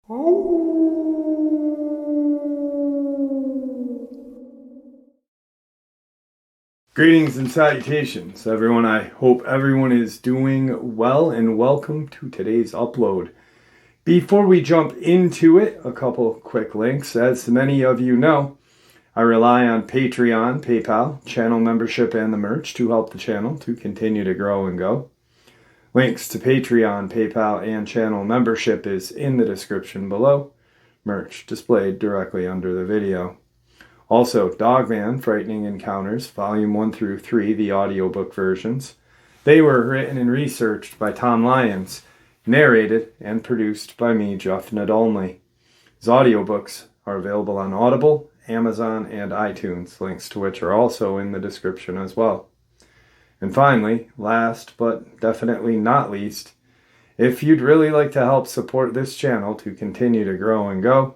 Greetings and salutations, everyone. I hope everyone is doing well and welcome to today's upload. Before we jump into it, a couple quick links. As many of you know, I rely on Patreon, PayPal, channel membership, and the merch to help the channel to continue to grow and go. Links to Patreon, PayPal, and channel membership is in the description below. Merch displayed directly under the video. Also, Dogman, Frightening Encounters, Volume 1 through 3, the audiobook versions. They were written and researched by Tom Lyons, narrated and produced by me, Gov'T only. His audiobooks are available on Audible, Amazon, and iTunes, links to which are also in the description as well. And finally, last but definitely not least, if you'd really like to help support this channel to continue to grow and go,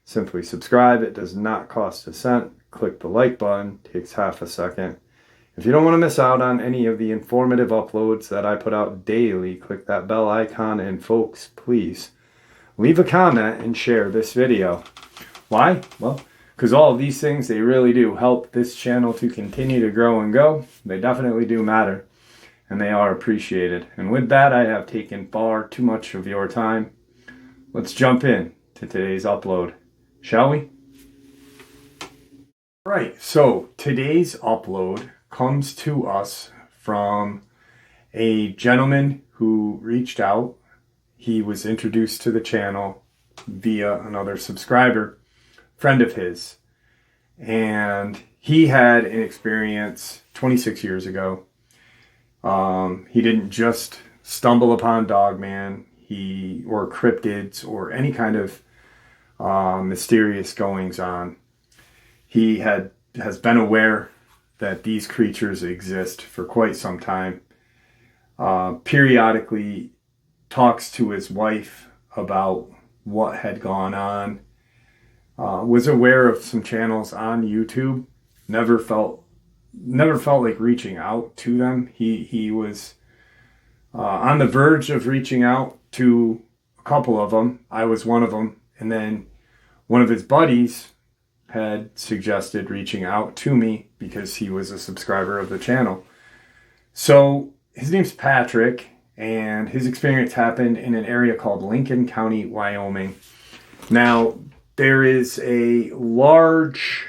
simply subscribe. It does not cost a cent. Click the like button. Takes half a second. If you don't want to miss out on any of the informative uploads that I put out daily, click that bell icon. And folks, please leave a comment and share this video. Why? Well, because all of these things, they really do help this channel to continue to grow and go. They definitely do matter, and they are appreciated. And with that, I have taken far too much of your time. Let's jump in to today's upload. Shall we? Right, so today's upload comes to us from a gentleman who reached out. He was introduced to the channel via another subscriber, friend of his. And he had an experience 26 years ago. He didn't just stumble upon Dogman or cryptids or any kind of mysterious goings on. He has been aware that these creatures exist for quite some time. Periodically talks to his wife about what had gone on. Was aware of some channels on YouTube. Never felt like reaching out to them. He was on the verge of reaching out to a couple of them. I was one of them. And then one of his buddies had suggested reaching out to me because he was a subscriber of the channel. So his name's Patrick, and his experience happened in an area called Lincoln County, Wyoming. Now, there is a large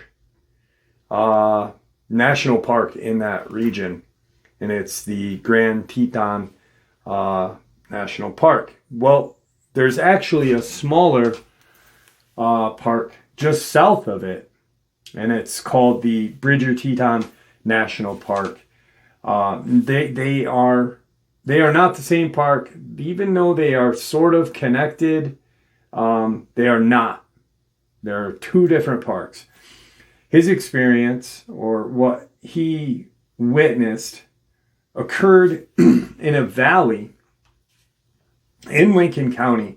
national park in that region, and it's the Grand Teton National Park. Well, there's actually a smaller park just south of it, and it's called the Bridger Teton National Park. They are not the same park, even though they are sort of connected. They are not. There are two different parks. His experience, or what he witnessed, occurred in a valley in Lincoln County,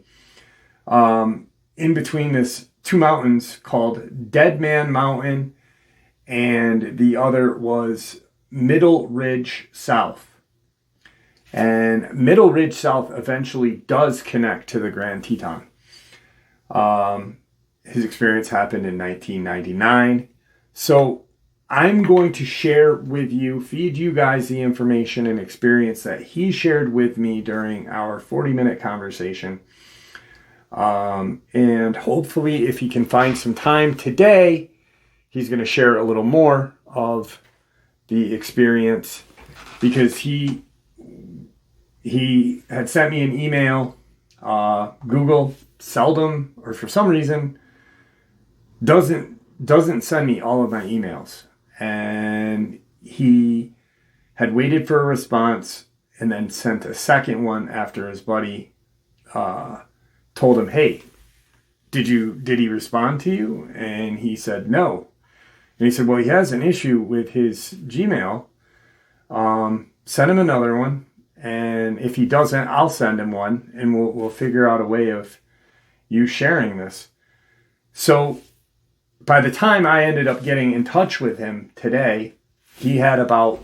in between this two mountains called Dead Man Mountain, and the other was Middle Ridge South. And Middle Ridge South eventually does connect to the Grand Teton. His experience happened in 1999. So I'm going to share with you, feed you guys the information and experience that he shared with me during our 40-minute conversation. And hopefully, if he can find some time today, he's going to share a little more of the experience, because he had sent me an email. Google seldom, or for some reason, doesn't send me all of my emails. And he had waited for a response and then sent a second one after his buddy told him, "Hey, did he respond to you?" And he said no. And he said, "Well, he has an issue with his Gmail. Send him another one, and if he doesn't, I'll send him one, and we'll figure out a way of you sharing this." So by the time I ended up getting in touch with him today, he had about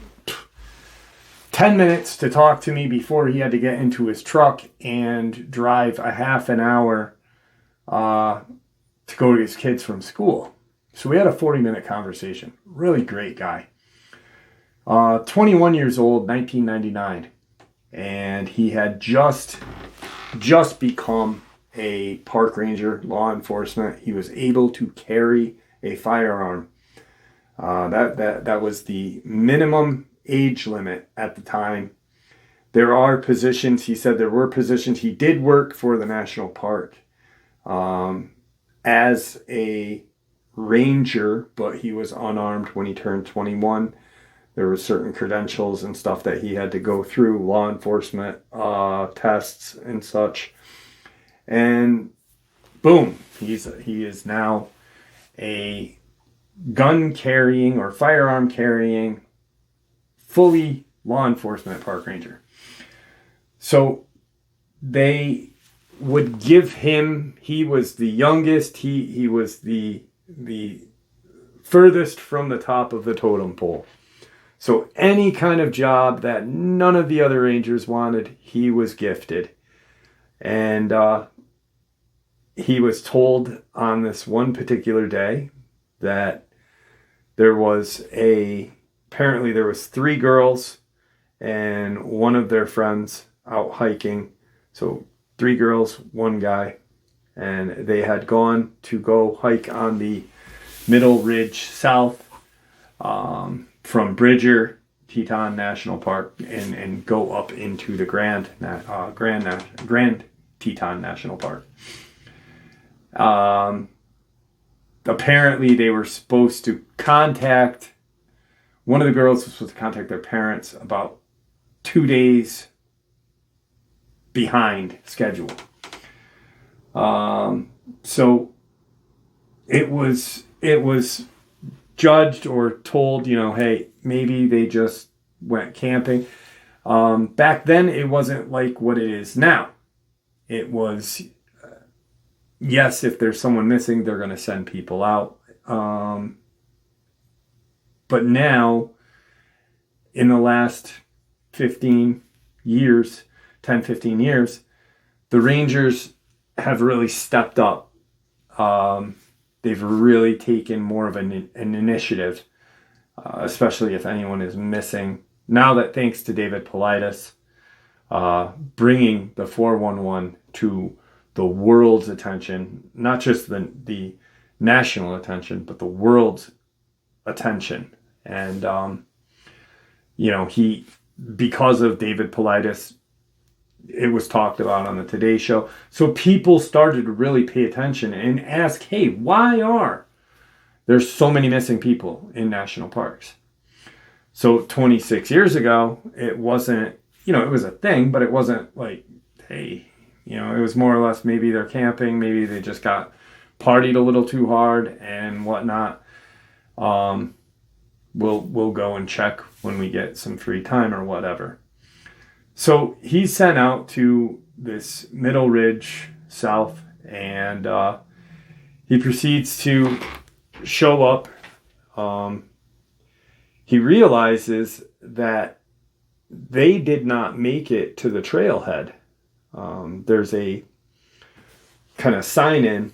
10 minutes to talk to me before he had to get into his truck and drive a half an hour to go to his kids from school. So we had a 40-minute conversation. Really great guy. 21 years old, 1999. And he had just become a park ranger, law enforcement. He was able to carry a firearm. That was the minimum age limit at the time. There are positions, he said there were positions. He did work for the national park as a ranger, but he was unarmed when he turned 21. There were certain credentials and stuff that he had to go through, law enforcement tests and such. And boom, he is now a gun carrying or firearm carrying, fully law enforcement park ranger. So they would give him, he was the youngest, he was the furthest from the top of the totem pole. So any kind of job that none of the other rangers wanted, he was gifted. And he was told on this one particular day that apparently there was 3 girls and one of their friends out hiking. So 3 girls, 1 guy. And they had gone to go hike on the Middle Ridge South from Bridger, Teton National Park, and go up into the Grand Teton National Park. Apparently they were supposed to contact, one of the girls was supposed to contact their parents about 2 days behind schedule. So it was judged or told, hey, maybe they just went camping. Back then it wasn't like what it is now. It was, yes, if there's someone missing, they're going to send people out. But now, in the last 10, 15 years, the Rangers have really stepped up. They've really taken more of an initiative, especially if anyone is missing. Now that, thanks to David Paulides, bringing the 411 to the world's attention, not just the national attention, but the world's attention. And, because of David Paulides, it was talked about on the Today Show. So people started to really pay attention and ask, hey, why are there so many missing people in national parks? So 26 years ago, it wasn't, it was a thing, but it wasn't like, hey, it was more or less maybe they're camping, maybe they just got partied a little too hard and whatnot. We'll go and check when we get some free time or whatever. So he's sent out to this Middle Ridge South, and he proceeds to show up. He realizes that they did not make it to the trailhead. There's a kind of sign-in,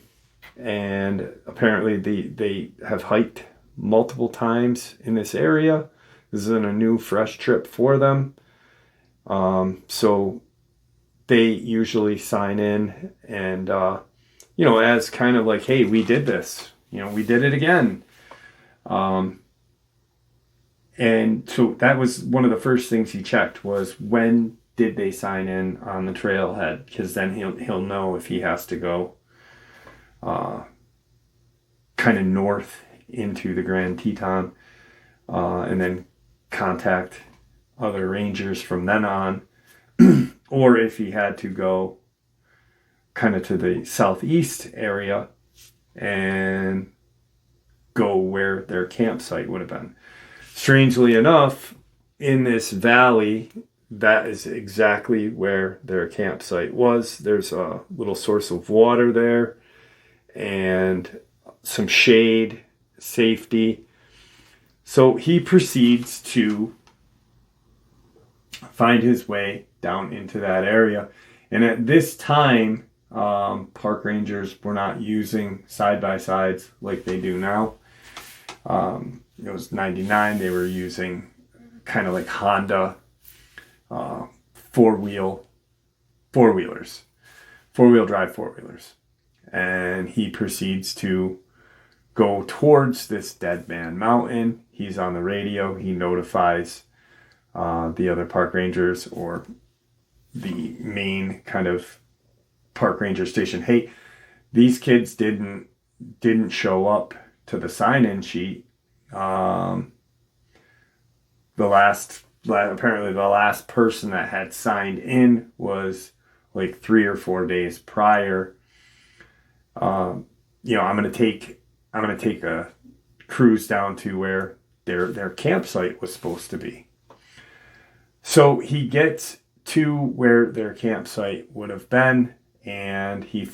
and apparently they have hiked multiple times in this area. This isn't a new, fresh trip for them. So they usually sign in and, as kind of like, hey, we did this, we did it again. And so that was one of the first things he checked was when did they sign in on the trailhead? Because then he'll know if he has to go, kind of north into the Grand Teton, and then contact other rangers from then on, or if he had to go kind of to the southeast area and go where their campsite would have been. Strangely enough, in this valley, that is exactly where their campsite was. There's a little source of water there and some shade, safety. So he proceeds to find his way down into that area. And at this time, Park rangers were not using side-by-sides like they do now. It was 99. They were using kind of like Honda four-wheel drive four-wheelers. And he proceeds to go towards this Dead Man Mountain. He's on the radio. He notifies the other park rangers or the main kind of park ranger station. Hey, these kids didn't show up to the sign-in sheet. Apparently the last person that had signed in was like 3 or 4 days prior. I'm gonna take a cruise down to where their campsite was supposed to be. So he gets to where their campsite would have been, and he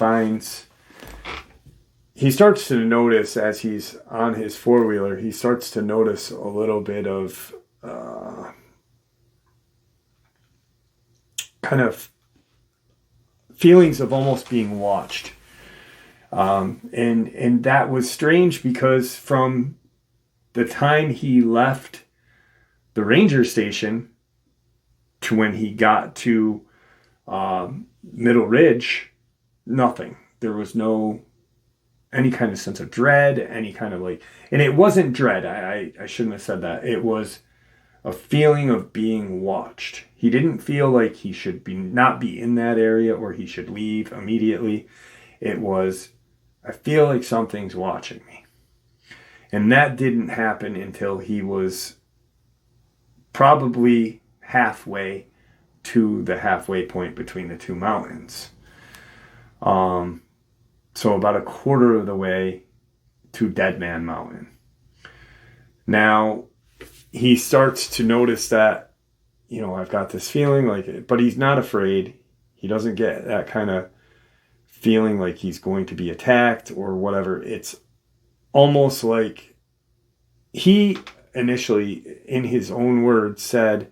starts to notice as he's on his four-wheeler, he starts to notice a little bit of kind of feelings of almost being watched. And that was strange because from the time he left the ranger station to when he got to Middle Ridge, nothing. There was no any kind of sense of dread, any kind of like, and it wasn't dread. I shouldn't have said that. It was a feeling of being watched. He didn't feel like he should not be in that area or he should leave immediately. It was, I feel like something's watching me. And that didn't happen until he was probably halfway to the halfway point between the two mountains. So about a quarter of the way to Dead Man Mountain. Now, he starts to notice that, I've got this feeling like, but he's not afraid. He doesn't get that kind of feeling like he's going to be attacked or whatever. It's almost like he initially, in his own words, said,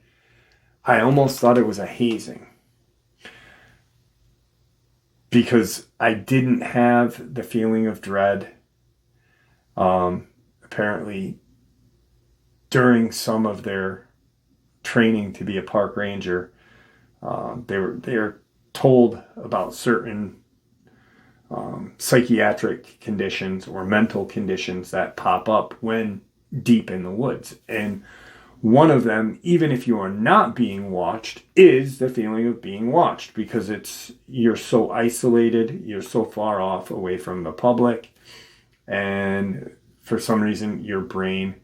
I almost thought it was a hazing. Because I didn't have the feeling of dread. Apparently, during some of their training to be a park ranger, they were told about certain psychiatric conditions or mental conditions that pop up when deep in the woods. And one of them, even if you are not being watched, is the feeling of being watched, because you're so isolated, you're so far off away from the public, and for some reason your brain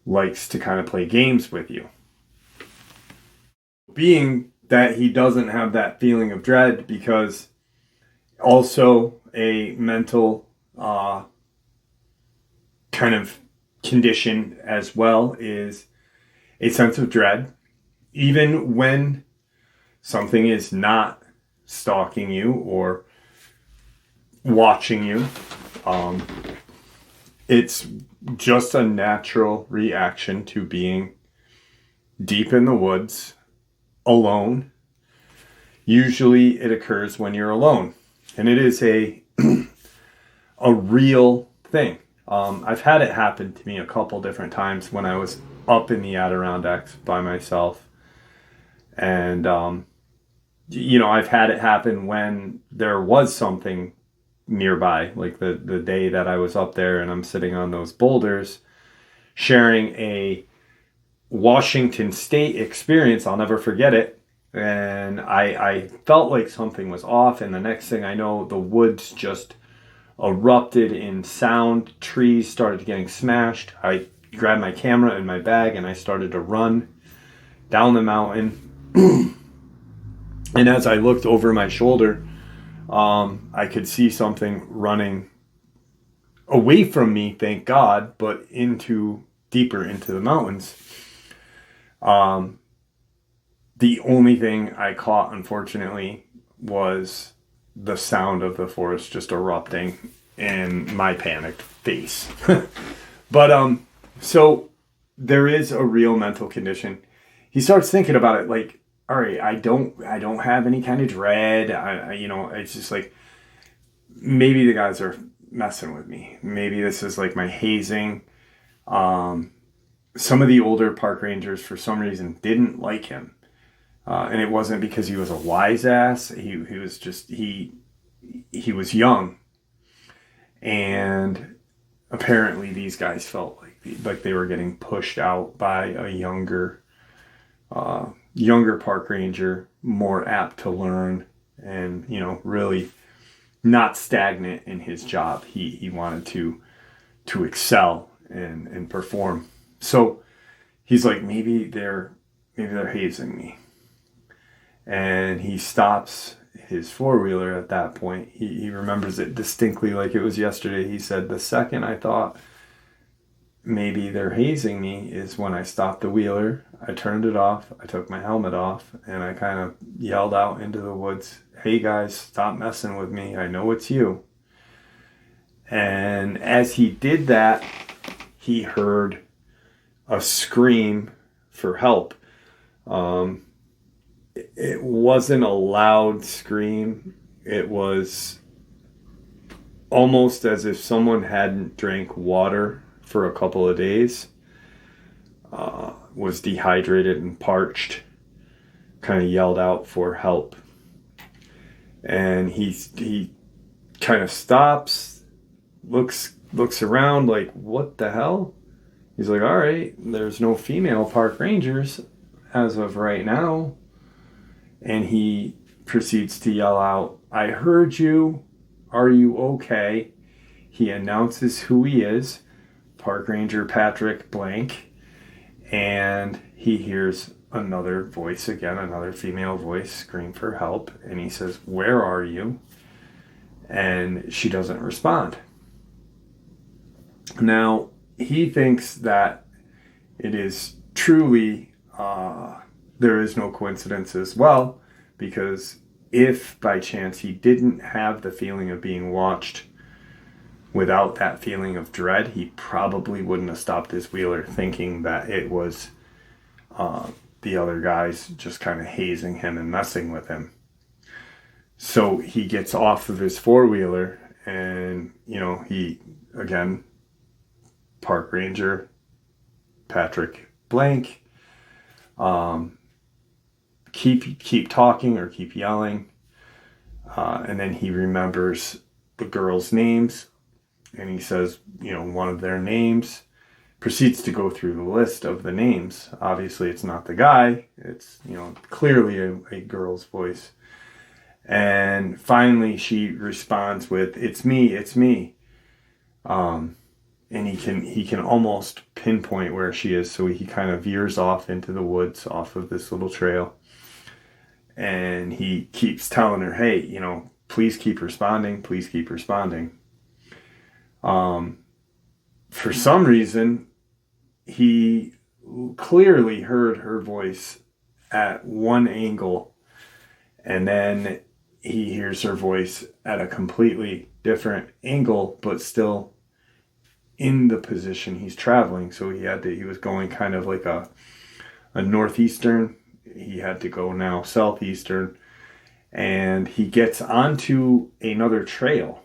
likes to kind of play games with you. Being that he doesn't have that feeling of dread, because also a mental kind of condition as well is a sense of dread, even when something is not stalking you or watching you. It's just a natural reaction to being deep in the woods, alone. Usually it occurs when you're alone, and it is a real thing. I've had it happen to me a couple different times when I was up in the Adirondacks by myself. And, I've had it happen when there was something nearby, like the day that I was up there and I'm sitting on those boulders sharing a Washington State experience. I'll never forget it. And I felt like something was off. And the next thing I know, the woods just erupted in sound. Trees started getting smashed. I grabbed my camera and my bag and I started to run down the mountain. And as I looked over my shoulder, I could see something running away from me, thank God, but deeper into the mountains. The only thing I caught, unfortunately, was the sound of the forest just erupting in my panicked face. But so there is a real mental condition. He starts thinking about it like, all right, I don't have any kind of dread. It's just like, maybe the guys are messing with me. Maybe this is like my hazing. Some of the older park rangers, for some reason, didn't like him. And it wasn't because he was a wise ass. He was just, he was young. And apparently these guys felt like they were getting pushed out by a younger park ranger, more apt to learn and, really not stagnant in his job. He wanted to excel and perform. So he's like, maybe they're hazing me. And he stops his four-wheeler at that point. He remembers it distinctly like it was yesterday. He said, the second I thought maybe they're hazing me is when I stopped the wheeler. I turned it off. I took my helmet off and I kind of yelled out into the woods, hey guys, stop messing with me. I know it's you. And as he did that, he heard a scream for help. It wasn't a loud scream. It was almost as if someone hadn't drank water for a couple of days, was dehydrated and parched, kind of yelled out for help. And he kind of stops, looks around like, what the hell? He's like, all right, there's no female park rangers as of right now. And he proceeds to yell out, I heard you. Are you okay? He announces who he is, Park Ranger Patrick Blank. And he hears another voice again, another female voice scream for help. And he says, where are you? And she doesn't respond. Now, he thinks that it is truly, there is no coincidence as well, because if by chance he didn't have the feeling of being watched without that feeling of dread, he probably wouldn't have stopped his wheeler, thinking that it was the other guys just kind of hazing him and messing with him. So he gets off of his four-wheeler and, he, again, Park Ranger Patrick Blank, keep talking or keep yelling, and then he remembers the girls' names, and he says, one of their names, proceeds to go through the list of the names. Obviously it's not the guy, it's clearly a girl's voice. And finally she responds with, it's me. And he can almost pinpoint where she is, so he kind of veers off into the woods off of this little trail. And he keeps telling her, hey, please keep responding. Please keep responding. For some reason, he clearly heard her voice at one angle, and then he hears her voice at a completely different angle, but still in the position he's traveling. So he was going kind of like a northeastern. He had to go now southeastern, and he gets onto another trail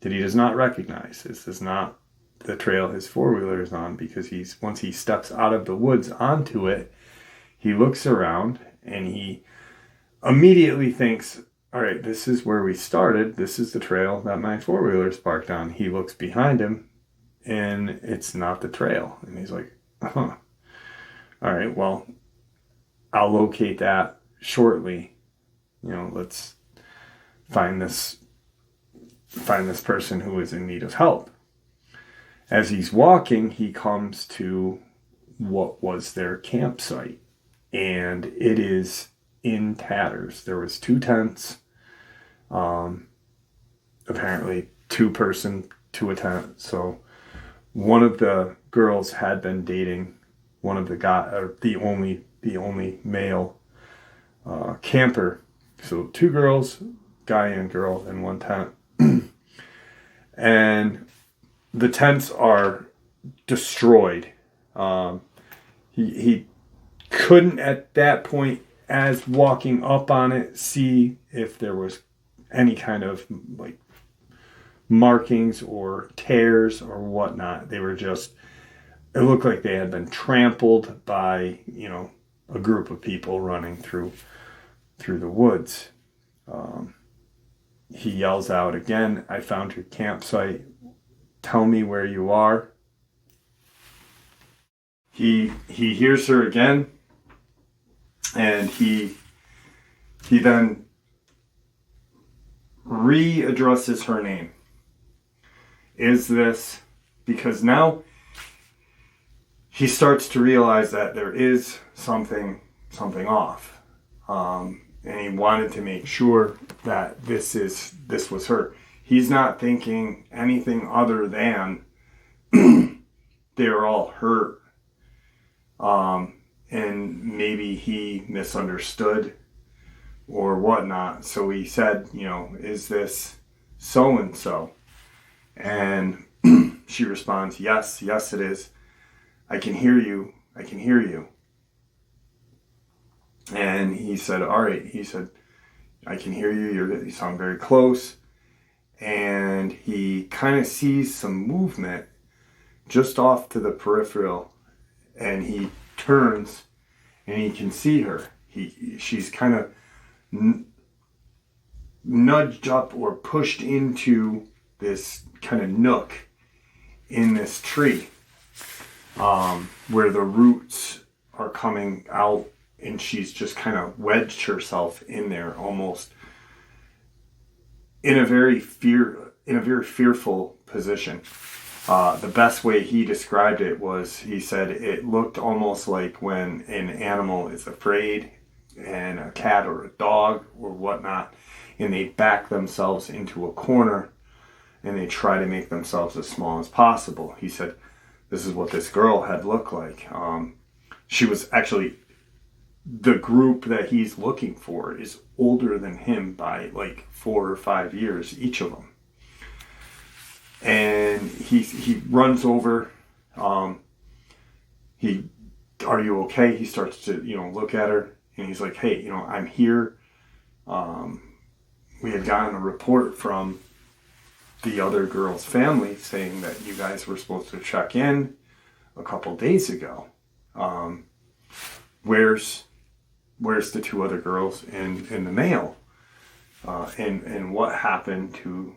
that he does not recognize. This is not the trail his four-wheeler is on, because once he steps out of the woods onto it, he looks around and he immediately thinks, all right, this is where we started. This is the trail that my four-wheeler is parked on. He looks behind him and it's not the trail. And he's like, huh. All right, well, I'll locate that shortly. Let's find this person who is in need of help. As he's walking, he comes to what was their campsite, and it is in tatters. There was 2 tents, apparently 2-person to a tent. So one of the girls had been dating one of the guys, or the only male camper. So 2 girls, guy and girl, in 1 tent. And the tents are destroyed. He couldn't at that point as walking up on it, see if there was any kind of like markings or tears or whatnot. They were just, it looked like they had been trampled by, a group of people running through the woods. He yells out again, "I found your campsite. Tell me where you are." He hears her again, and he then readdresses her name. Is this, because now he starts to realize that there is something off. And he wanted to make sure that this was her. He's not thinking anything other than they're all hurt. And maybe he misunderstood or whatnot. So he said, "Is this so-and-so?" And she responds, yes, it is. I can hear you. And he said, all right. He said, "I can hear you. You sound very close." And he kind of sees some movement just off to the peripheral. And he turns and he can see her. She's kind of nudged up or pushed into this kind of nook in this tree, where the roots are coming out, and she's just kind of wedged herself in there, almost in a very fearful position. The best way he described it was, he said it looked almost like when an animal is afraid, and a cat or a dog or whatnot, and they back themselves into a corner and they try to make themselves as small as possible. He said this is what this girl had looked like. She was actually, the group that he's looking for is older than him by like 4 or 5 years, each of them. And he runs over. Are you okay? He starts to, look at her, and he's like, "Hey, I'm here. We had gotten a report from the other girl's family saying that you guys were supposed to check in a couple days ago. Where's the 2 other girls in the mail? And what happened to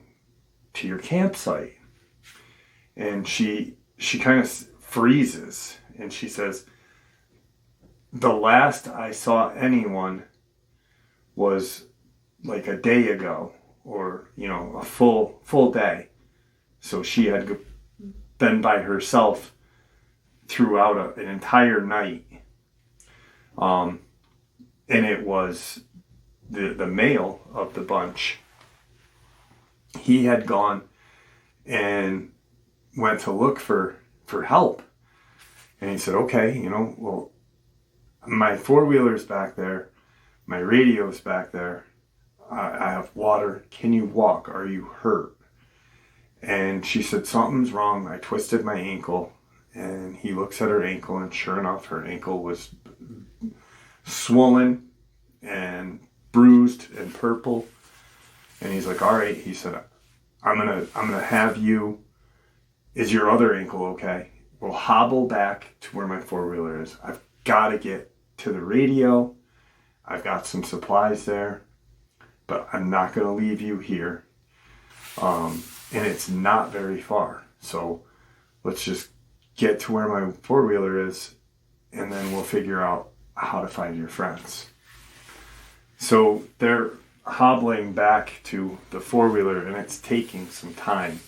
your campsite?" And she kind of freezes, and she says, "The last I saw anyone was like a day ago, or a full day." So she had been by herself throughout an entire night. And it was the male of the bunch. He had gone and went to look for help. And he said, "Okay, well, my 4-wheeler's back there, my radio's back there, I have water. Can you walk? Are you hurt?" And she said, "Something's wrong. I twisted my ankle." And he looks at her ankle, and sure enough, her ankle was swollen and bruised and purple. And he's like, "All right," he said, I'm gonna have you, is your other ankle okay? We'll hobble back to where my 4-wheeler is. I've got to get to the radio. I've got some supplies there, but I'm not going to leave you here. And it's not very far. So let's just get to where my 4-wheeler is, and then we'll figure out how to find your friends. So they're hobbling back to the 4-wheeler, and it's taking some time.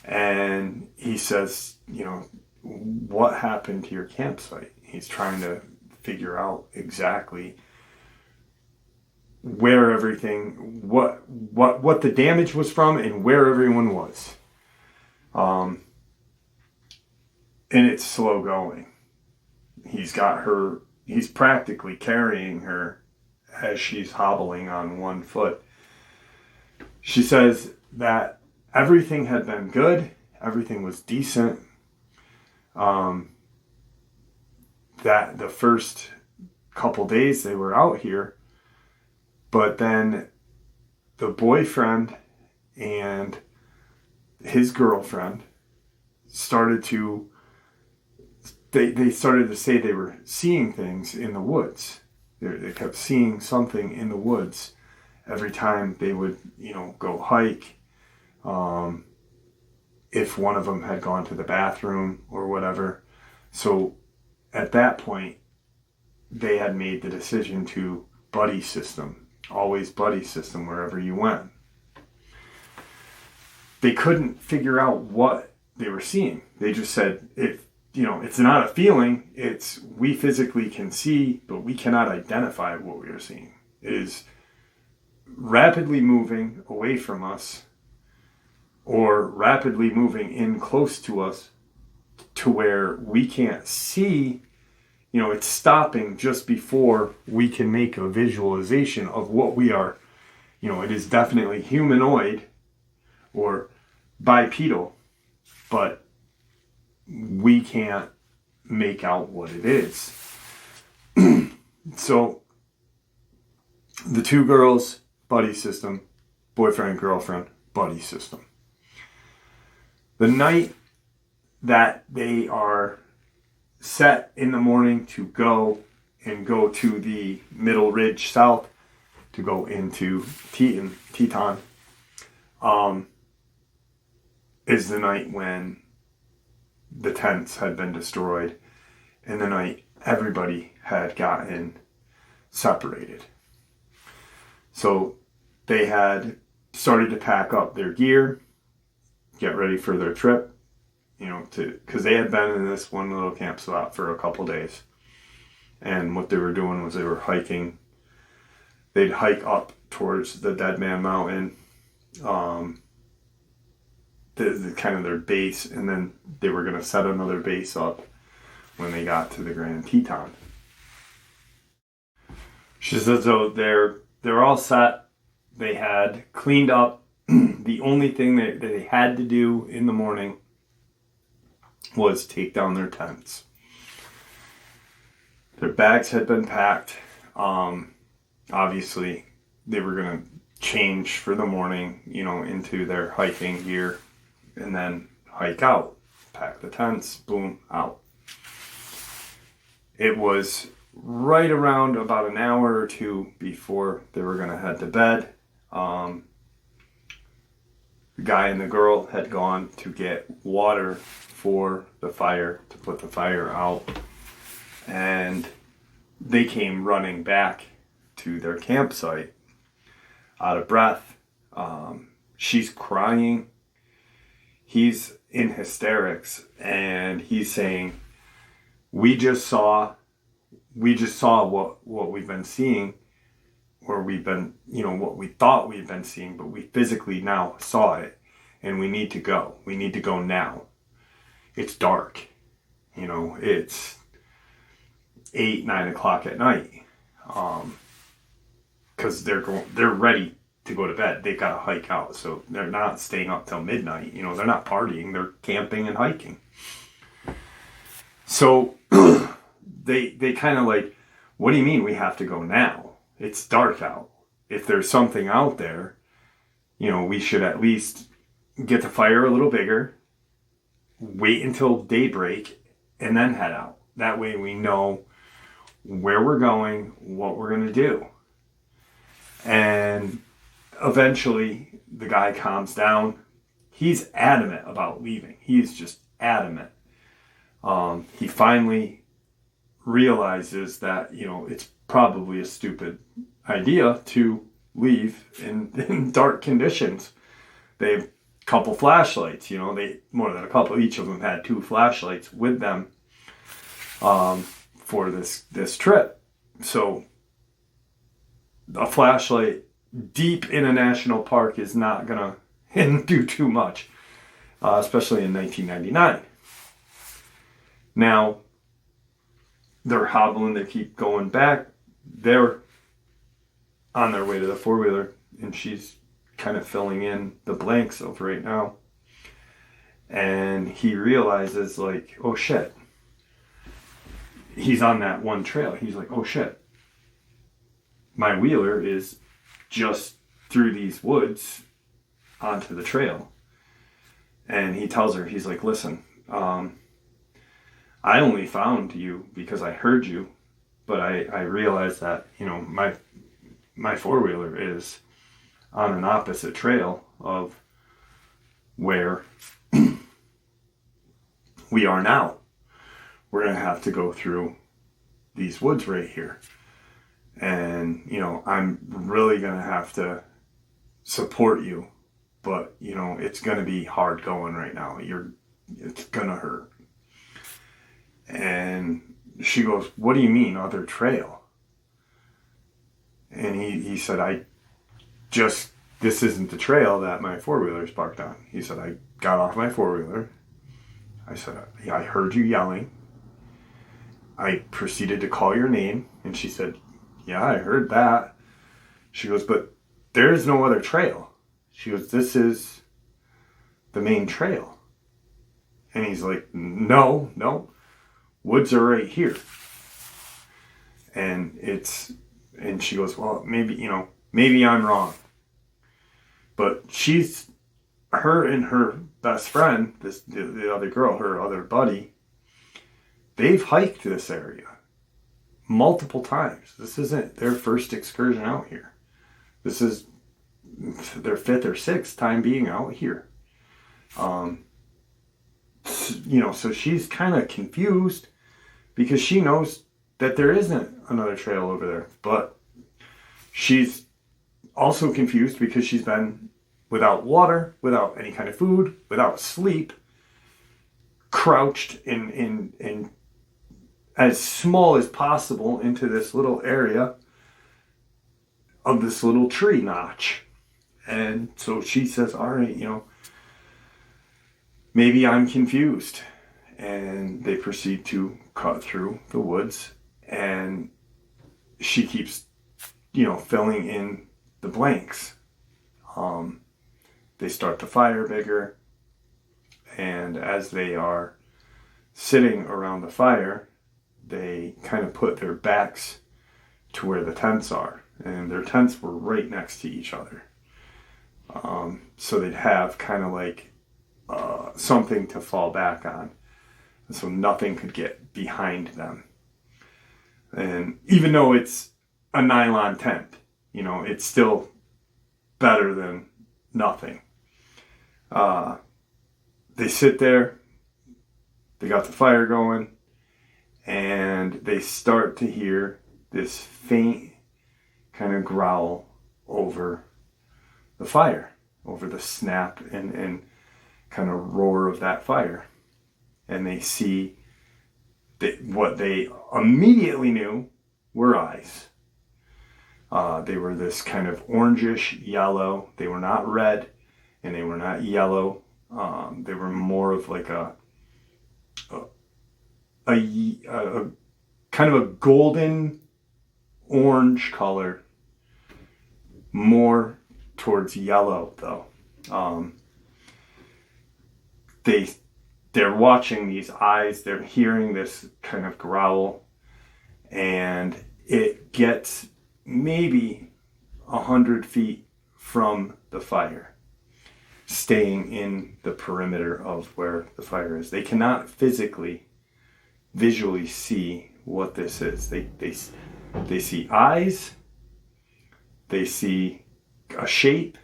And he says, "What happened to your campsite?" He's trying to figure out exactly where everything, what the damage was from, and where everyone was. And it's slow going. He's got her, he's practically carrying her as she's hobbling on one foot. She says that everything had been good. Everything was decent. That the first couple days they were out here, but then the boyfriend and his girlfriend started to they started to say they were seeing things in the woods. They kept seeing something in the woods every time they would, go hike. If one of them had gone to the bathroom or whatever. So at that point, they had made the decision to buddy system, always buddy system wherever you went. They couldn't figure out what they were seeing. They just said, it's not a feeling, it's we physically can see, but we cannot identify what we are seeing. It is rapidly moving away from us or rapidly moving in close to us to where we can't see. It's stopping just before we can make a visualization of what we are. It is definitely humanoid or bipedal, but we can't make out what it is. So the two girls, buddy system, boyfriend, girlfriend, buddy system. The night that they are set in the morning to go to the Middle Ridge South to go into Teton, is the night when the tents had been destroyed and the night everybody had gotten separated. So they had started to pack up their gear, get ready for their trip, because they had been in this one little camp spot for a couple days. And what they were doing was they were hiking. They'd hike up towards the Dead Man Mountain, the kind of their base, and then they were going to set another base up when they got to the Grand Teton. She says, so they're all set. They had cleaned up. The only thing that they had to do in the morning was take down their tents. Their bags had been packed. Obviously, they were going to change for the morning, into their hiking gear and then hike out. Pack the tents, boom, out. It was right around about an hour or two before they were going to head to bed. The guy and the girl had gone to get water for the fire, to put the fire out. And they came running back to their campsite, out of breath. She's crying. He's in hysterics, and he's saying, we just saw what we've been seeing, or we've been, what we thought we'd been seeing, but we physically now saw it, and we need to go. We need to go now. It's dark. It's 8, 9 o'clock at night. Because they're ready to go to bed. They've got to hike out, so they're not staying up till midnight. They're not partying. They're camping and hiking. So they kind of like, what do you mean we have to go now? It's dark out. If there's something out there, we should at least get the fire a little bigger, wait until daybreak, and then head out. That way we know where we're going, what we're going to do. And eventually the guy calms down. He's adamant about leaving. He's just adamant. He finally realizes that, it's probably a stupid idea to leave in dark conditions. They have a couple flashlights, they more than a couple. Each of them had 2 flashlights with them for this trip. So a flashlight deep in a national park is not gonna do too much, especially in 1999. Now they're hobbling, they keep going back. They're on their way to the 4-wheeler, and she's kind of filling in the blanks of right now. And he realizes, like, oh shit. He's on that one trail. He's like, oh shit, my wheeler is just through these woods onto the trail. And he tells her, he's like, listen, I only found you because I heard you, but I realized that, you know, my four-wheeler is on an opposite trail of where we are now. We're going to have to go through these woods right here. And, you know, I'm really going to have to support you, but, you know, it's going to be hard going right now. It's going to hurt. And she goes, what do you mean, other trail? And he said, this isn't the trail that my four-wheeler is parked on. He said, I got off my four-wheeler. I said, yeah, I heard you yelling. I proceeded to call your name. And she said, yeah, I heard that. She goes, but there is no other trail. She goes, this is the main trail. And he's like, no, woods are right here. And she goes, well, maybe I'm wrong. But her and her best friend, the other girl, her other buddy, they've hiked this area multiple times. This isn't their first excursion out here. This is their fifth or sixth time being out here. So she's kind of confused because she knows that there isn't another trail over there. But she's also confused because she's been without water, without any kind of food, without sleep, crouched in as small as possible into this little area of this little tree notch. And so she says, all right, maybe I'm confused. And they proceed to cut through the woods, and she keeps, filling in the blanks. They start the fire bigger, and as they are sitting around the fire, they kind of put their backs to where the tents are, and their tents were right next to each other. So they'd have kind of like something to fall back on, and so nothing could get behind them. And even though it's a nylon tent, it's still better than nothing. They sit there, they got the fire going, and they start to hear this faint kind of growl over the fire, over the snap and kind of roar of that fire. And they see what they immediately knew were eyes. They were this kind of orangish yellow. They were not red and they were not yellow. They were more of like a kind of a golden orange color, more towards yellow though. They're watching these eyes, they're hearing this kind of growl, and it gets maybe 100 feet from the fire, staying in the perimeter of where the fire is. They cannot visually see what this is. They see eyes, they see a shape,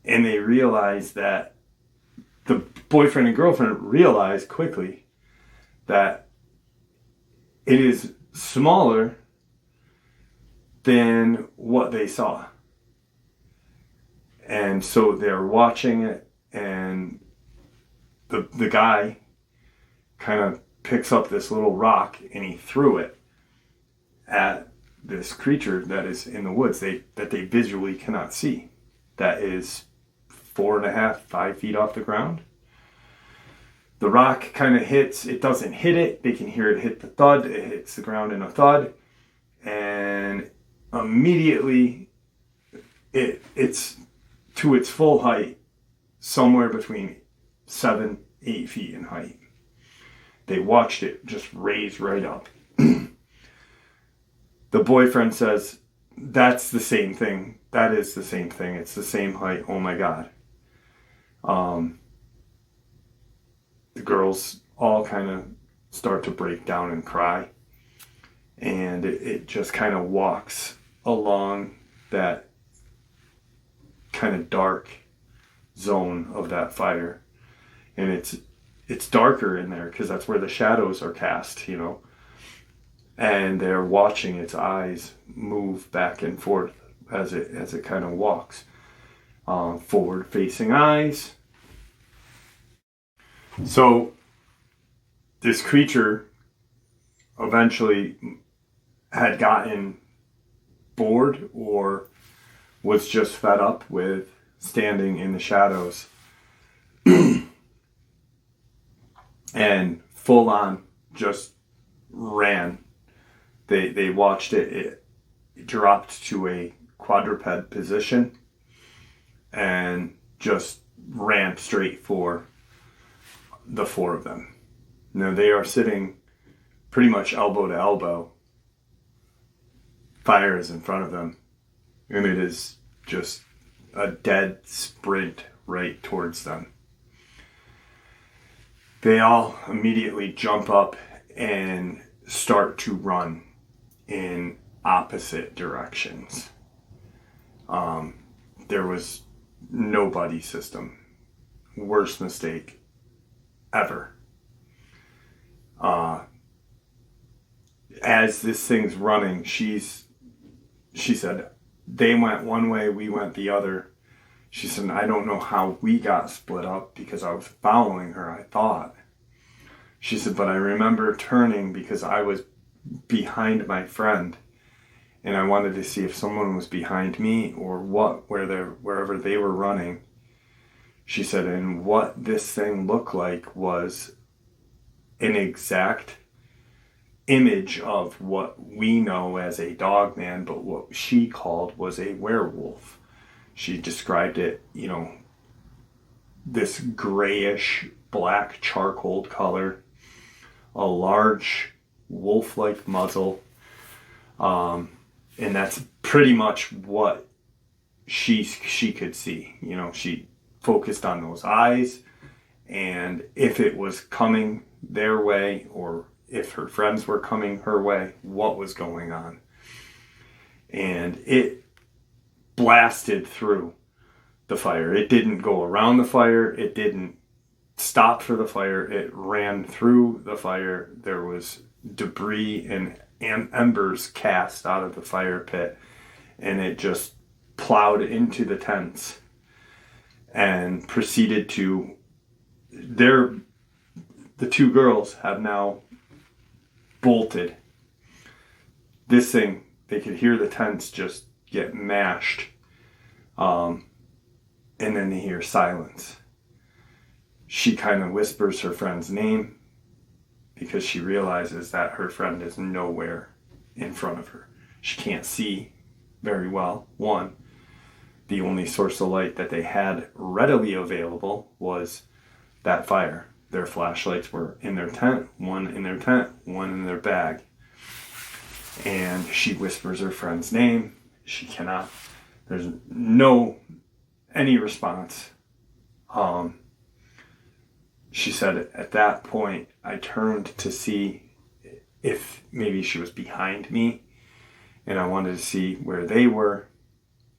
and they realize that the boyfriend and girlfriend realize quickly that it is smaller than what they saw. And so they're watching it, and the guy kind of picks up this little rock and he threw it at this creature that is in the woods that they visually cannot see. That is 4.5, 5 feet off the ground. The rock kind of hits, it doesn't hit it, they can hear it hit the thud, it hits the ground in a thud, and immediately it's to its full height, somewhere between 7-8 feet in height. They watched it just raise right up. The boyfriend says, that's the same thing. That is the same thing. It's the same height. Oh my God. The girls all kind of start to break down and cry. And it just kind of walks along that kind of dark zone of that fire. And it's darker in there because that's where the shadows are cast, you know. And they're watching its eyes move back and forth as it kind of walks. Forward facing eyes. So this creature eventually had gotten bored or was just fed up with standing in the shadows and full on just ran. They watched it dropped to a quadruped position and just ran straight for the four of them. Now they are sitting pretty much elbow to elbow. Fire is in front of them, and it is just a dead sprint right towards them. They all immediately jump up and start to run in opposite directions. There was no buddy system. Worst mistake ever. As this thing's running, she said, they went one way, we went the other. She said, I don't know how we got split up because I was following her, I thought. She said, but I remember turning because I was behind my friend and I wanted to see if someone was behind me or wherever they were running. She said, and what this thing looked like was an exact image of what we know as a Dogman, but what she called was a werewolf. She described it, you know, this grayish black charcoal color, a large wolf-like muzzle, and that's pretty much what she could see. You know, she focused on those eyes, and if it was coming their way or if her friends were coming her way, what was going on. And it blasted through the fire. It didn't go around the fire. It didn't stop for the fire. It ran through the fire. There was debris and embers cast out of the fire pit, and it just plowed into the tents and proceeded to the two girls have now bolted. This thing, they could hear the tents just get mashed, and then they hear silence. She kind of whispers her friend's name because she realizes that her friend is nowhere in front of her. She can't see very well. One, the only source of light that they had readily available was that fire. Their flashlights were in their tent, one in their tent, one in their bag. And she whispers her friend's name. She cannot, there's any response. She said, at that point, I turned to see if maybe she was behind me, and I wanted to see where they were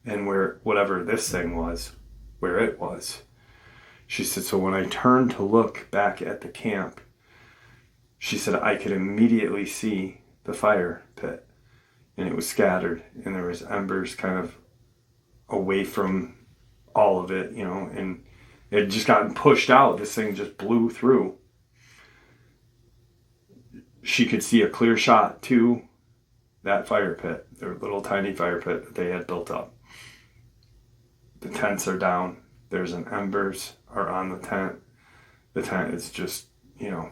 and where whatever this thing was, where it was. She said, so when I turned to look back at the camp, she said, I could immediately see the fire pit, and it was scattered, and there was embers kind of away from all of it, you know, and it had just gotten pushed out. This thing just blew through. She could see a clear shot to that fire pit, their little tiny fire pit that they had built up. The tents are down. There's an embers are on the tent. The tent is just, you know,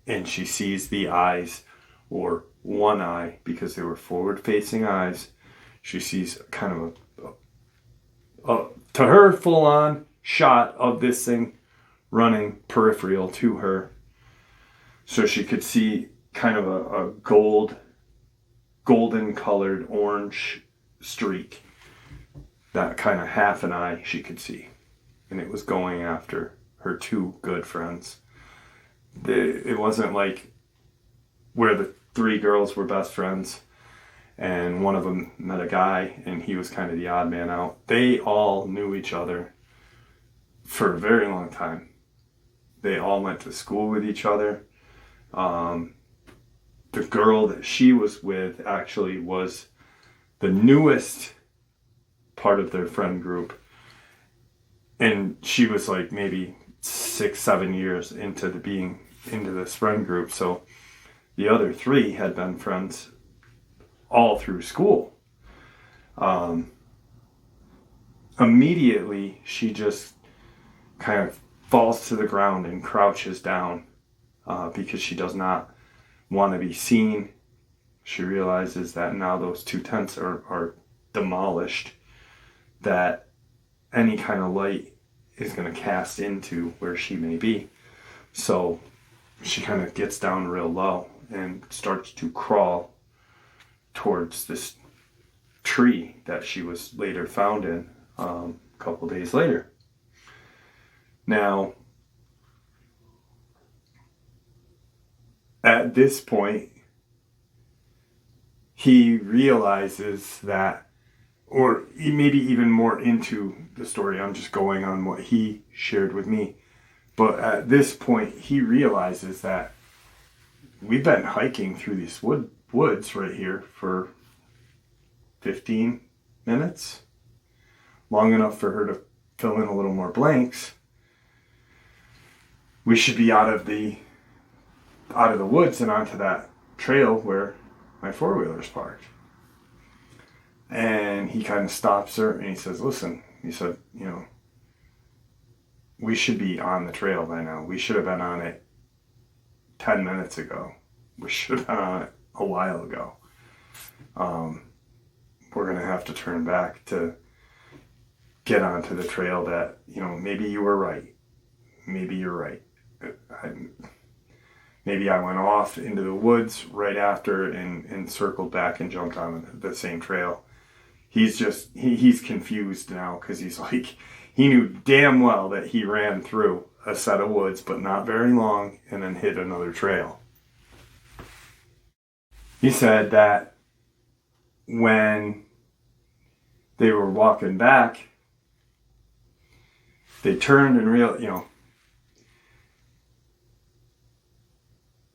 and she sees the eyes, or one eye, because they were forward-facing eyes. She sees kind of a to her, full-on shot of this thing running peripheral to her. So she could see kind of a gold golden colored orange streak that kind of half an eye she could see. And it was going after her two good friends. It wasn't like where the three girls were best friends and one of them met a guy and he was kind of the odd man out. They all knew each other for a very long time. They all went to school with each other. The girl that she was with actually was the newest part of their friend group. And she was like maybe 6-7 years into this friend group. So the other three had been friends all through school. Immediately, she just kind of falls to the ground and crouches down because she does not want to be seen. She realizes that now those two tents are demolished, that any kind of light is going to cast into where she may be. So she kind of gets down real low and starts to crawl towards this tree that she was later found in a couple days later. Now, at this point, he realizes that, or maybe even more into the story, I'm just going on what he shared with me, but at this point, he realizes that we've been hiking through these woods right here for 15 minutes, long enough for her to fill in a little more blanks. We should be out of the woods and onto that trail where my four-wheeler's parked. And he kind of stops her and he says, listen, he said, we should be on the trail by now. We should have been on it 10 minutes ago. We should have been on it a while ago. We're going to have to turn back to get onto the trail that, maybe you were right. Maybe you're right. Maybe I went off into the woods right after and circled back and jumped on the same trail. He's confused now because he's like, he knew damn well that he ran through a set of woods, but not very long, and then hit another trail. He said that when they were walking back, they turned and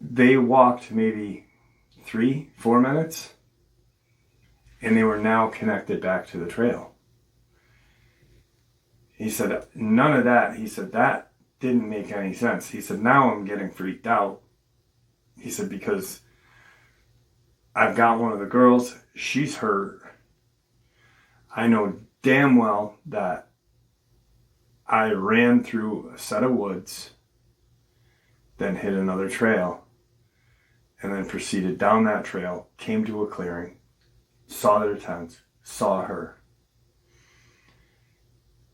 they walked maybe 3-4 minutes, and they were now connected back to the trail. He said, none of that. He said, that didn't make any sense. He said, now I'm getting freaked out. He said, because I've got one of the girls, she's hurt. I know damn well that I ran through a set of woods, then hit another trail, and then proceeded down that trail, came to a clearing, saw their tents, saw her.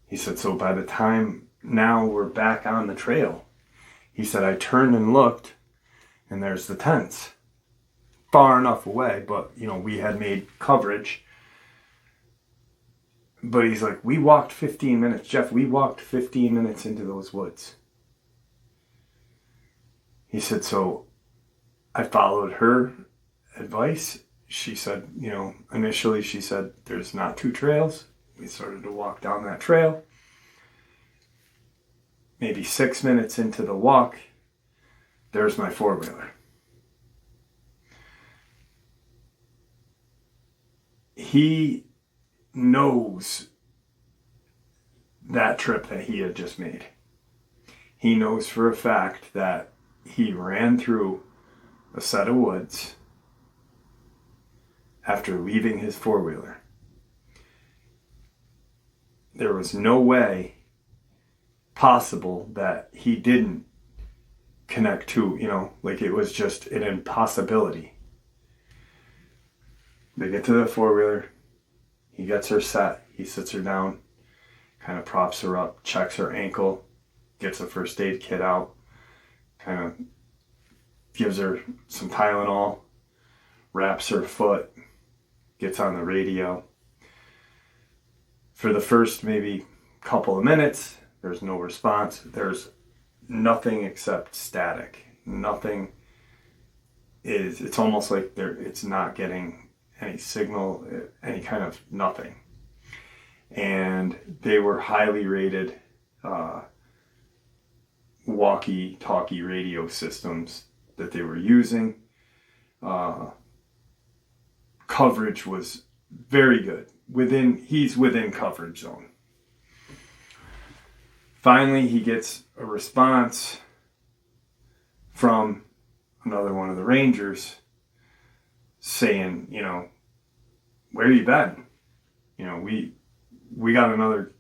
He said, so by the time now we're back on the trail, he said, I turned and looked, and there's the tents. Far enough away, but, we had made coverage. But he's like, we walked 15 minutes. Jeff, we walked 15 minutes into those woods. He said, so I followed her advice. She said, initially she said, there's not two trails. We started to walk down that trail. Maybe 6 minutes into the walk, there's my four-wheeler. He knows that trip that he had just made. He knows for a fact that he ran through a set of woods after leaving his four-wheeler. There was no way possible that he didn't connect to, it was just an impossibility. They get to the four-wheeler. He gets her set. He sits her down, kind of props her up, checks her ankle, gets a first aid kit out, kind of gives her some Tylenol, wraps her foot, gets on the radio. For the first maybe couple of minutes, there's no response. There's nothing except static. Nothing is, it's almost like it's not getting any signal, any kind of nothing. And they were highly rated walkie-talkie radio systems that they were using. Coverage was very good. He's within coverage zone. Finally, he gets a response from another one of the Rangers saying, where you been? We got another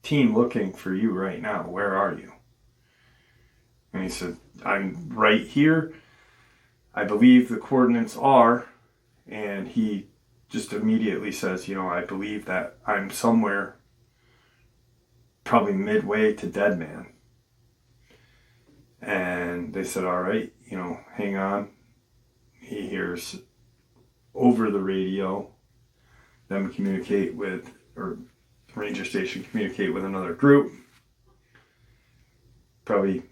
team looking for you right now. Where are you? And he said, I'm right here. I believe the coordinates are. And he just immediately says, I believe that I'm somewhere probably midway to Dead Man. And they said, all right, hang on. He hears over the radio them communicate with, or ranger station communicate with another group. Probably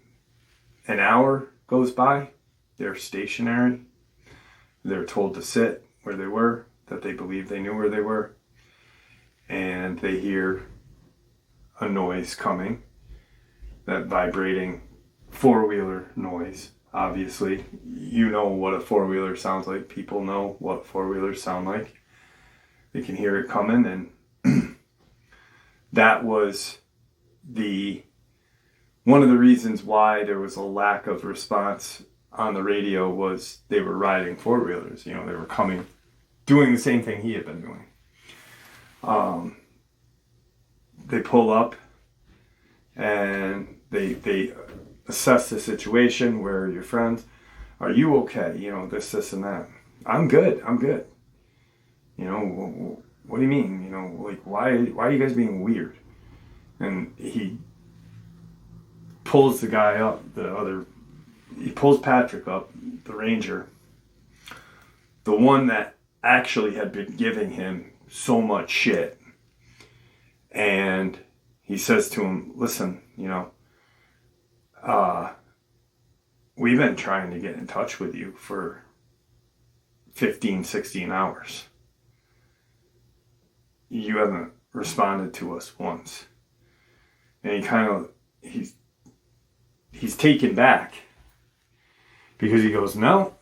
an hour goes by. They're stationary. They're told to sit where they were, that they believe they knew where they were. And they hear a noise coming, that vibrating four-wheeler noise. Obviously, you know what a four-wheeler sounds like. People know what four-wheelers sound like. They can hear it coming, and that was one of the reasons why there was a lack of response on the radio was they were riding four-wheelers. They were coming, doing the same thing he had been doing. They pull up and they assess the situation. Where are your friends? Are you okay? This and that. I'm good. What do you mean? Why are you guys being weird? And he pulls the guy up, he pulls Patrick up, the ranger, the one that actually had been giving him so much shit. And he says to him, listen, we've been trying to get in touch with you for 15, 16 hours. You haven't responded to us once. And he's taken back. Because he goes, no.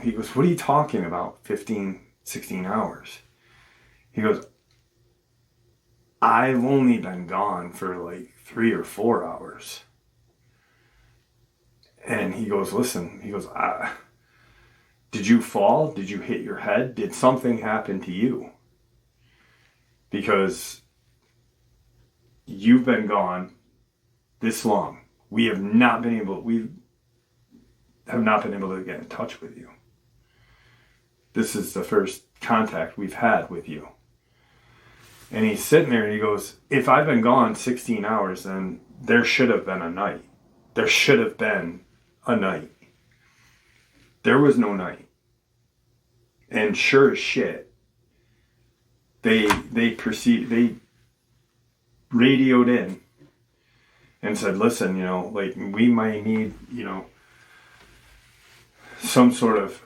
He goes, what are you talking about, 15, 16 hours? He goes, I've only been gone for like 3 or 4 hours. And he goes, listen, did you fall? Did you hit your head? Did something happen to you? Because you've been gone this long. We have not been able to get in touch with you. This is the first contact we've had with you. And he's sitting there and he goes, if I've been gone 16 hours, then there should have been a night. There should have been a night. There was no night. And sure as shit, they radioed in and said, listen, we might need, some sort of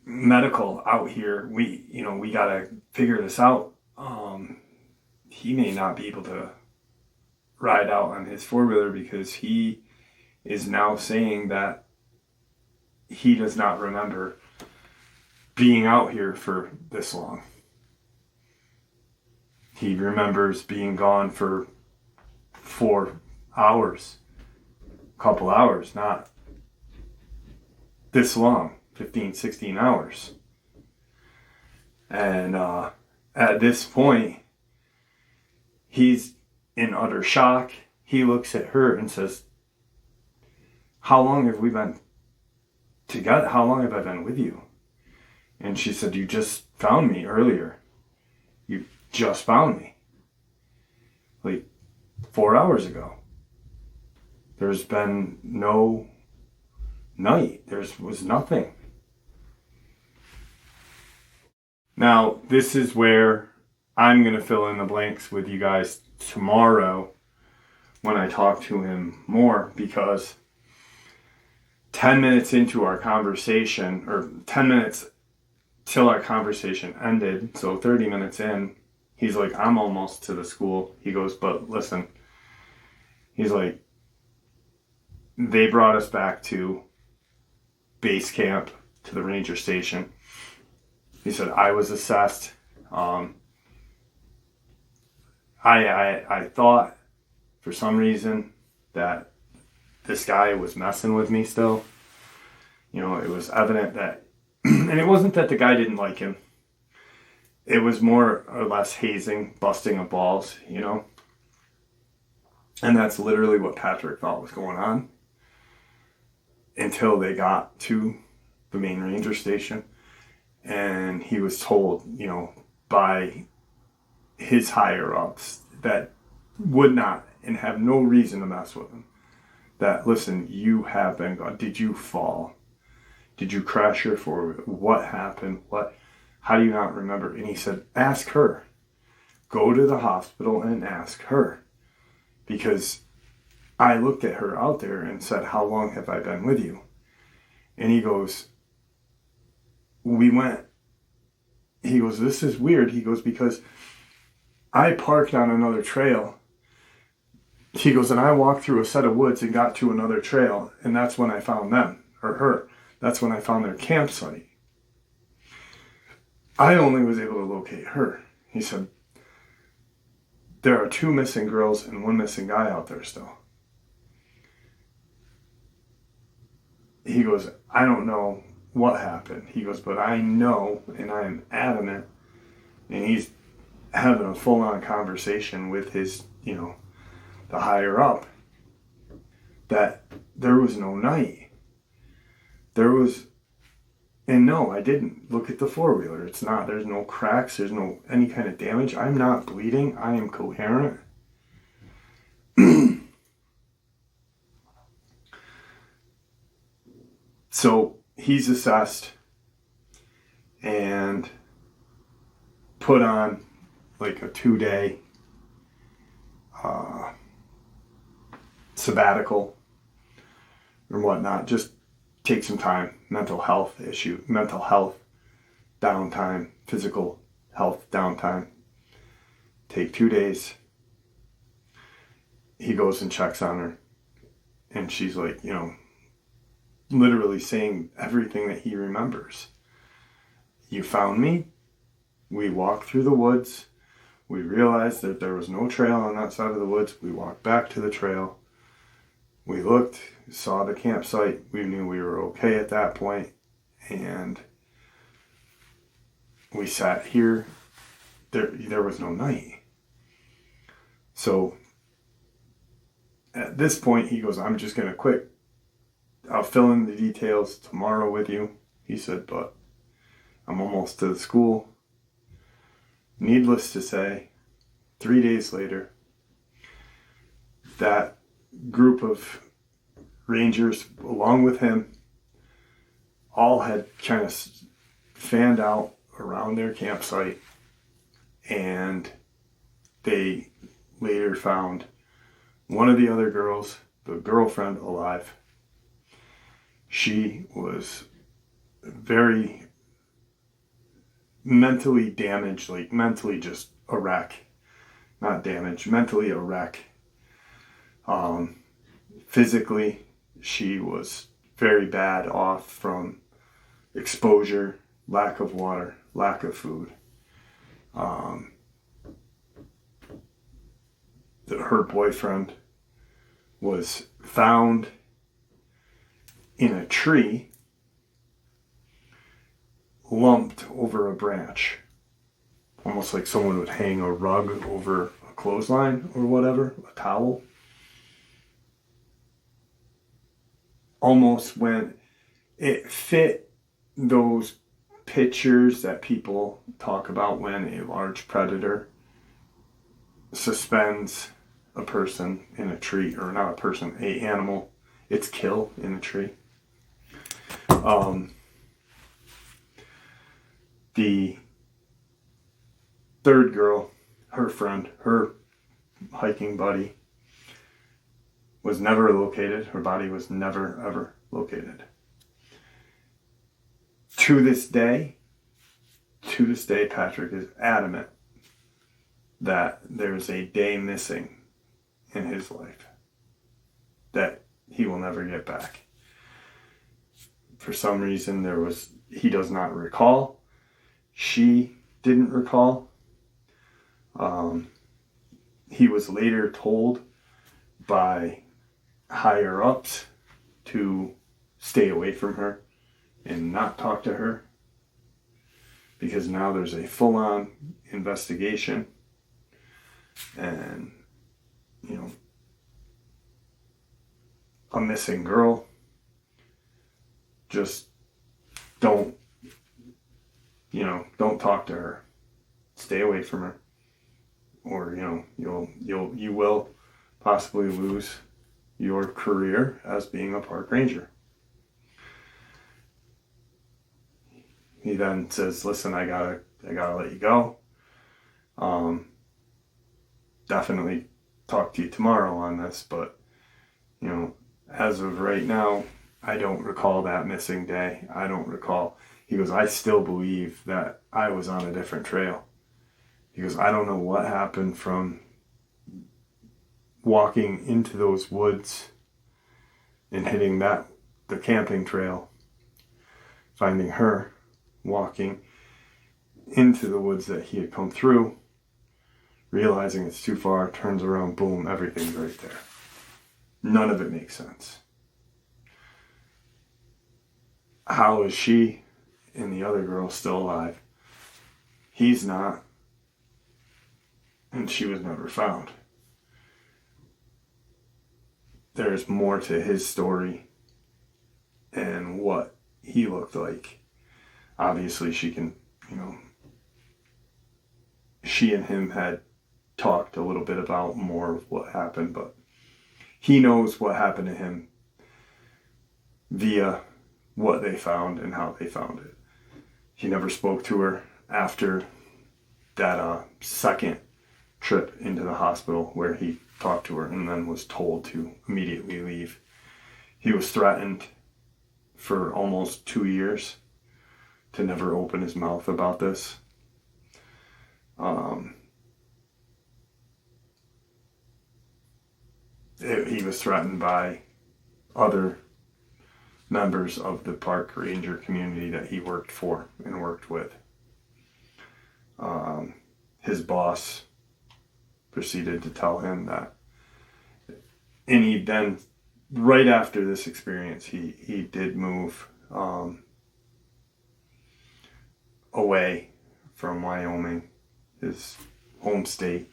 medical out here. We gotta figure this out. He may not be able to ride out on his four-wheeler because he is now saying that he does not remember being out here for this long. He remembers being gone for 4 hours, a couple hours, not this long, 15, 16 hours. And at this point, he's in utter shock. He looks at her and says, how long have we been together? How long have I been with you? And she said, you just found me earlier. You just found me. Like 4 hours ago. There's been no night. There was nothing. Now, this is where I'm going to fill in the blanks with you guys tomorrow when I talk to him more, because 10 minutes into our conversation, or 10 minutes till our conversation ended, so 30 minutes in, he's like, I'm almost to the school. He goes, but listen, he's like, they brought us back to base camp, to the ranger station. He said, I was assessed. I thought for some reason that this guy was messing with me still. You know, it was evident that, and it wasn't that the guy didn't like him. It was more or less hazing, busting of balls, you know. And that's literally what Patrick thought was going on until they got to the main ranger station. And he was told, you know, by his higher ups that would not and have no reason to mess with him, that, listen, you have been gone. Did you fall? Did you crash your four-wheeler? What happened? How do you not remember? And he said, ask her. Go to the hospital and ask her. Because I looked at her out there and said, how long have I been with you? And he goes, we went. He goes, this is weird. He goes, because I parked on another trail. He goes, and I walked through a set of woods and got to another trail. And that's when I found them, or her. That's when I found their campsite. I only was able to locate her. He said, there are 2 missing girls and 1 missing guy out there still. He goes, I don't know what happened. He goes, but I know, and I am adamant, and he's having a full-on conversation with his, you know, the higher up, that there was no night. There was, and no, I didn't look at the four-wheeler. It's not, there's no cracks, there's no any kind of damage. I'm not bleeding. I am coherent. So he's assessed and put on like a 2-day sabbatical or whatnot. Just take some time. Mental health downtime, physical health downtime. Take 2 days. He goes and checks on her, and she's like, you know, literally saying everything that he remembers. You found me. We walked through the woods. We realized that there was no trail on that side of the woods. We walked back to the trail. We looked, saw the campsite. We knew we were okay at that point. And we sat here. There was no night. So at this point, he goes, I'm just going to quit. I'll fill in the details tomorrow with you. He said, but I'm almost to the school. Needless to say, 3 days later, that group of rangers, along with him, all had kind of fanned out around their campsite, and they later found one of the other girls, the girlfriend, alive. She was very mentally damaged, like mentally just a wreck. Not damaged, mentally a wreck. Physically, she was very bad off from exposure, lack of water, lack of food. Her boyfriend was found in a tree, lumped over a branch, almost like someone would hang a rug over a clothesline or whatever, a towel. Almost when it fit those pictures that people talk about when a large predator suspends a person in a tree, or not a person, a animal, its kill in a tree. The third girl, her friend, her hiking buddy, was never located. Her body was never, ever located. To this day, Patrick is adamant that there's a day missing in his life that he will never get back. For some reason, he does not recall. She didn't recall. He was later told by higher ups to stay away from her and not talk to her, because now there's a full-on investigation, and a missing girl. Just don't talk to her, stay away from her, or you will possibly lose your career as being a park ranger. He then says, listen, I gotta let you go. Definitely talk to you tomorrow on this, but as of right now, I don't recall that missing day. I don't recall. He goes, I still believe that I was on a different trail. He goes, I don't know what happened from walking into those woods and hitting the camping trail, finding her walking into the woods that he had come through, realizing it's too far, turns around, boom, everything's right there. None of it makes sense. How is she and the other girl still alive? He's not. And she was never found. There's more to his story and what he looked like. Obviously, she and him had talked a little bit about more of what happened, but he knows what happened to him via what they found and how they found it. He never spoke to her after that second trip into the hospital where he talked to her and then was told to immediately leave. He was threatened for almost 2 years to never open his mouth about this. He was threatened by other members of the park ranger community that he worked for and worked with. His boss proceeded to tell him that, and he then, right after this experience, he did move away from Wyoming, his home state,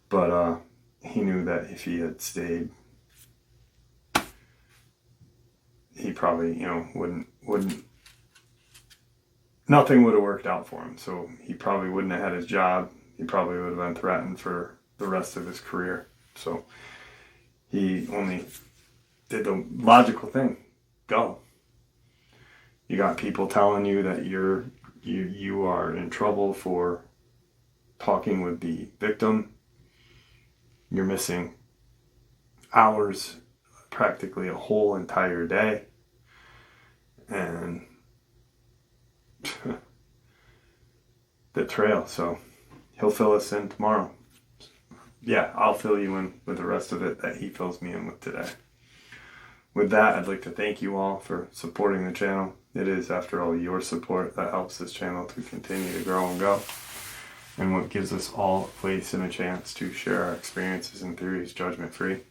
but he knew that if he had stayed, he probably wouldn't nothing would have worked out for him. So he probably wouldn't have had his job. He probably would have been threatened for the rest of his career. So he only did the logical thing. Go. You got people telling you that you are in trouble for talking with the victim. You're missing hours, practically a whole entire day. And the trail. So he'll fill us in tomorrow. Yeah, I'll fill you in with the rest of it that he fills me in with today. With that, I'd like to thank you all for supporting the channel. It is, after all, your support that helps this channel to continue to grow and go, and what gives us all a place and a chance to share our experiences and theories judgment-free.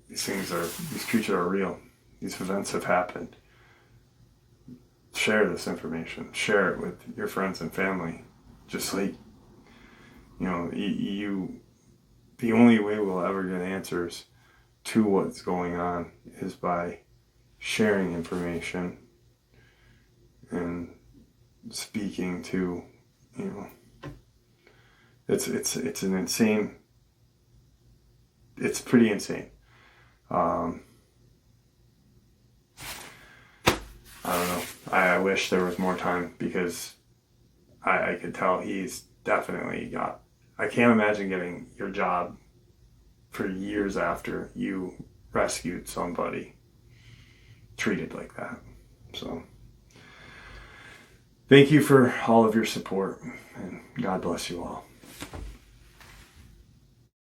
These creatures are real. These events have happened. Share this information. Share it with your friends and family. Just like, the only way we'll ever get answers to what's going on is by sharing information and speaking to, it's pretty insane. I don't know. I wish there was more time, because I could tell he's definitely got, I can't imagine getting your job for years after you rescued somebody treated like that. So thank you for all of your support, and God bless you all.